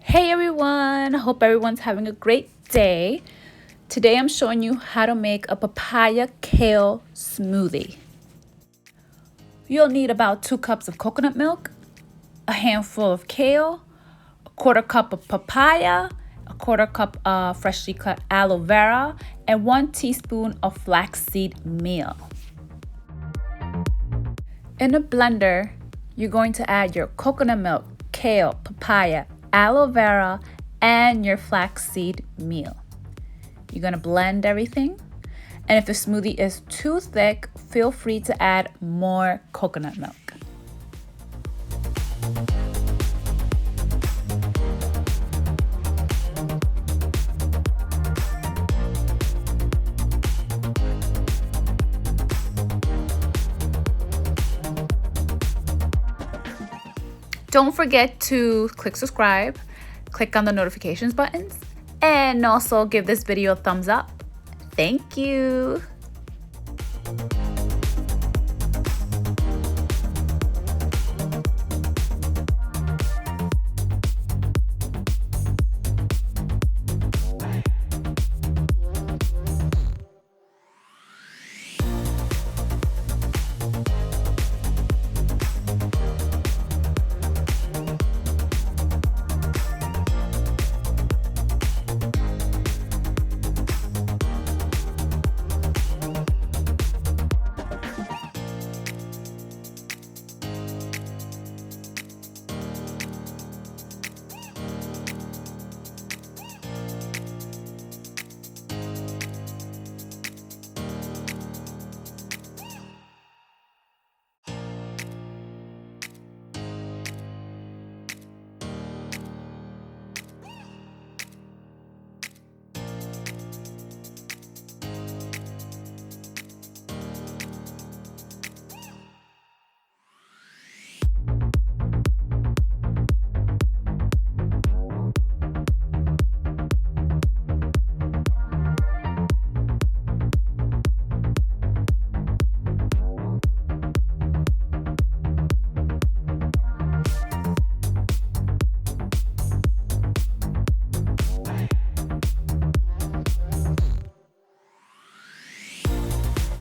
Hey everyone, hope everyone's having a great day. Today I'm showing you how to make a papaya kale smoothie. You'll need about 2 cups of coconut milk, a handful of kale, a quarter cup of papaya, a quarter cup of freshly cut aloe vera, and 1 teaspoon of flaxseed meal. In a blender, you're going to add your coconut milk, kale, papaya, aloe vera, and your flaxseed meal. You're going to blend everything. And if the smoothie is too thick, feel free to add more coconut milk. Don't forget to click subscribe, click on the notifications buttons, and also give this video a thumbs up. Thank you.